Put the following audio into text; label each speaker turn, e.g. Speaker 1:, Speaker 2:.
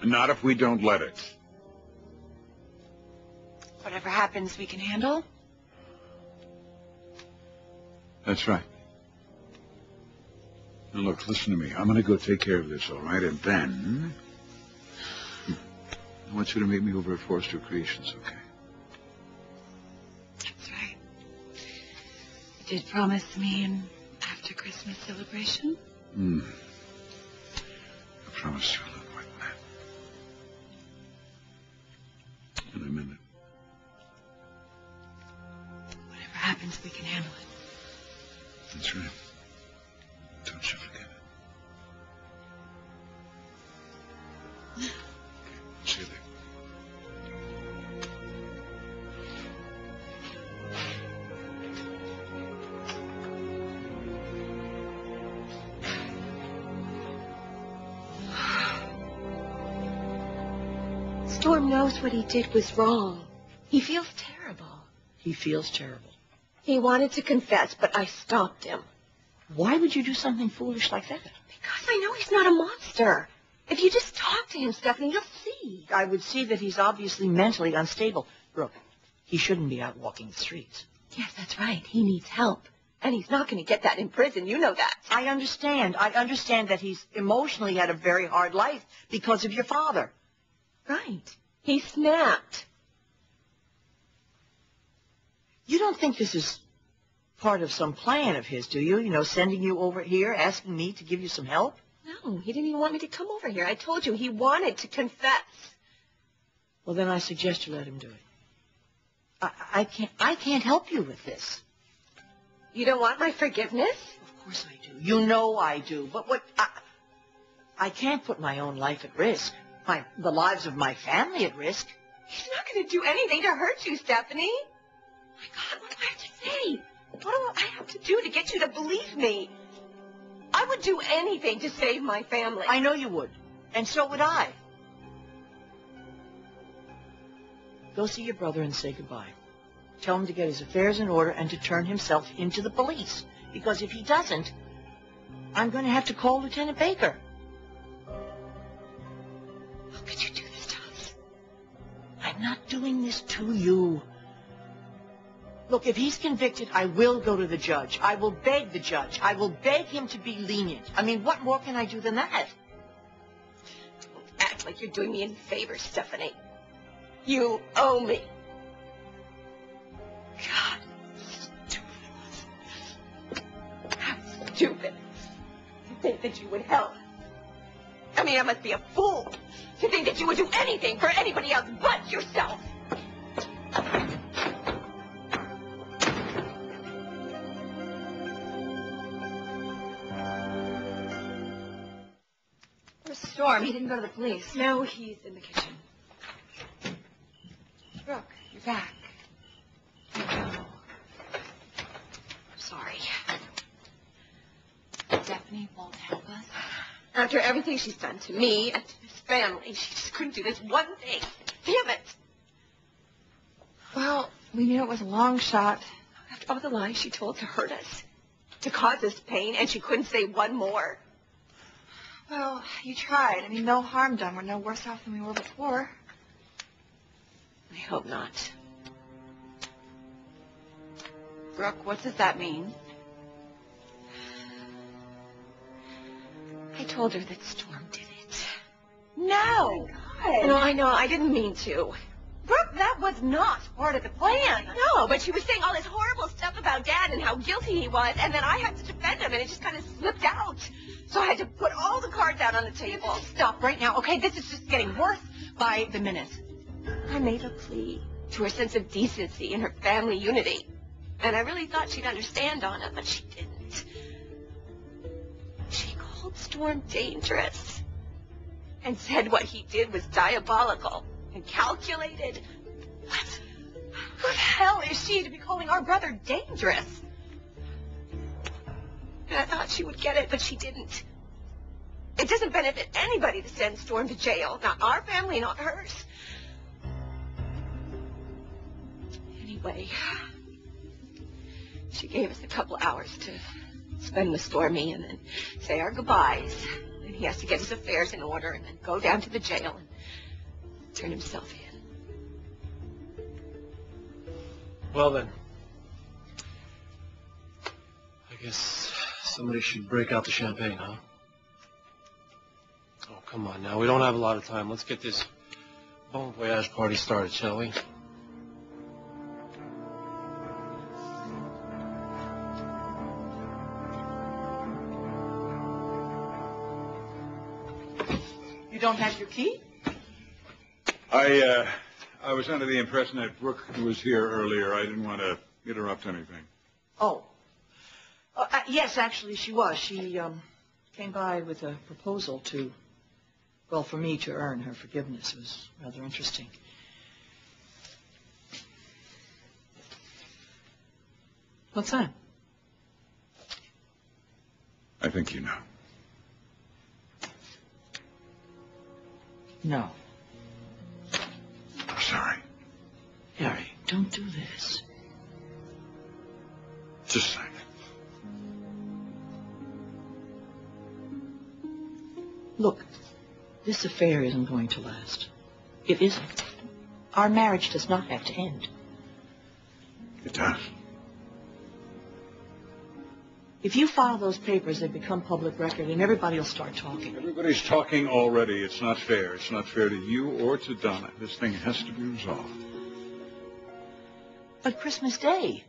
Speaker 1: Not if we don't let it.
Speaker 2: Whatever happens, we can handle?
Speaker 1: That's right. Now look, listen to me. I'm going to go take care of this, all right? And then I want you to meet me over at Forrester Creations, okay?
Speaker 2: That's right. You did promise me an after Christmas celebration?
Speaker 1: I promised you a little more than that. And I meant it.
Speaker 2: Whatever happens, we can handle it.
Speaker 1: That's right. Don't you forget it. Okay, see you there.
Speaker 3: Storm knows what he did was wrong. He feels terrible.
Speaker 4: He feels terrible.
Speaker 3: He wanted to confess, but I stopped him.
Speaker 4: Why would you do something foolish like that?
Speaker 3: Because I know he's not a monster. If you just talk to him, Stephanie, you'll see.
Speaker 4: I would see that he's obviously mentally unstable. Brooke, he shouldn't be out walking the streets.
Speaker 3: Yes, that's right. He needs help. And he's not going to get that in prison. You know that.
Speaker 4: I understand. I understand that he's emotionally had a very hard life because of your father.
Speaker 3: Right. He snapped.
Speaker 4: You don't think this is part of some plan of his, do you? You know, sending you over here, asking me to give you some help?
Speaker 3: No, he didn't even want me to come over here. I told you he wanted to confess.
Speaker 4: Well, then I suggest you let him do it. I can't help you with this.
Speaker 3: You don't want my forgiveness?
Speaker 4: Of course I do. You know I do. But I can't put my own life at risk. The lives of my family at risk.
Speaker 3: He's not going to do anything to hurt you, Stephanie. My God, what do I have to say? What do I have to do to get you to believe me? I would do anything to save my family.
Speaker 4: I know you would. And so would I. Go see your brother and say goodbye. Tell him to get his affairs in order and to turn himself into the police. Because if he doesn't, I'm going to have to call Lieutenant Baker.
Speaker 3: How could you do this to us?
Speaker 4: I'm not doing this to you. Look, if he's convicted, I will go to the judge. I will beg the judge. I will beg him to be lenient. I mean, what more can I do than that?
Speaker 3: Don't act like you're doing me any favors, Stephanie. You owe me. God, stupid. How stupid. To think that you would help. I mean, I must be a fool to think that you would do anything for anybody else but yourself.
Speaker 2: Where's Storm? He didn't go to the police.
Speaker 3: No, he's in the kitchen.
Speaker 2: Brooke, you're back. No. Sorry. Stephanie won't help us.
Speaker 3: After everything she's done to me and to this family, she just couldn't do this one thing. Damn it.
Speaker 2: Well, we knew it was a long shot.
Speaker 3: After all the lies she told to hurt us, to cause us pain, and she couldn't say one more.
Speaker 2: Well, you tried. I mean, no harm done. We're no worse off than we were before.
Speaker 3: I hope not.
Speaker 2: Brooke, what does that mean?
Speaker 3: I told her that Storm did it.
Speaker 2: No!
Speaker 3: No, I know. I didn't mean to.
Speaker 2: Brooke, that was not part of the plan.
Speaker 3: No, but she was saying all this horrible stuff about Dad and how guilty he was, and then I had to defend him, and it just kind of slipped out. So I had to put all the cards out on the table.
Speaker 2: Stop right now, okay? This is just getting worse by the minute.
Speaker 3: I made a plea to her sense of decency and her family unity. And I really thought she'd understand, Donna, but she didn't. She called Storm dangerous and said what he did was diabolical and calculated. What?
Speaker 2: Who the hell is she to be calling our brother dangerous?
Speaker 3: And I thought she would get it, but she didn't. It doesn't benefit anybody to send Storm to jail. Not our family, not hers. Anyway, she gave us a couple hours to spend with Stormy and then say our goodbyes. And he has to get his affairs in order and then go down to the jail and turn himself in.
Speaker 5: Well then, I guess somebody should break out the champagne, huh? Oh, come on now. We don't have a lot of time. Let's get this bon voyage party started, shall we?
Speaker 4: You don't have your key?
Speaker 1: I was under the impression that Brooke was here earlier. I didn't want to interrupt anything.
Speaker 4: Oh. Yes, actually, she was. She came by with a proposal to, well, for me to earn her forgiveness. It was rather interesting. What's that?
Speaker 1: I think you know.
Speaker 4: No.
Speaker 1: I'm sorry.
Speaker 4: Harry, don't do this.
Speaker 1: Just a second.
Speaker 4: Look, this affair isn't going to last. It isn't. Our marriage does not have to end.
Speaker 1: It does.
Speaker 4: If you file those papers, they become public record, and everybody will start talking.
Speaker 1: Everybody's talking already. It's not fair. It's not fair to you or to Donna. This thing has to be resolved.
Speaker 4: But Christmas Day,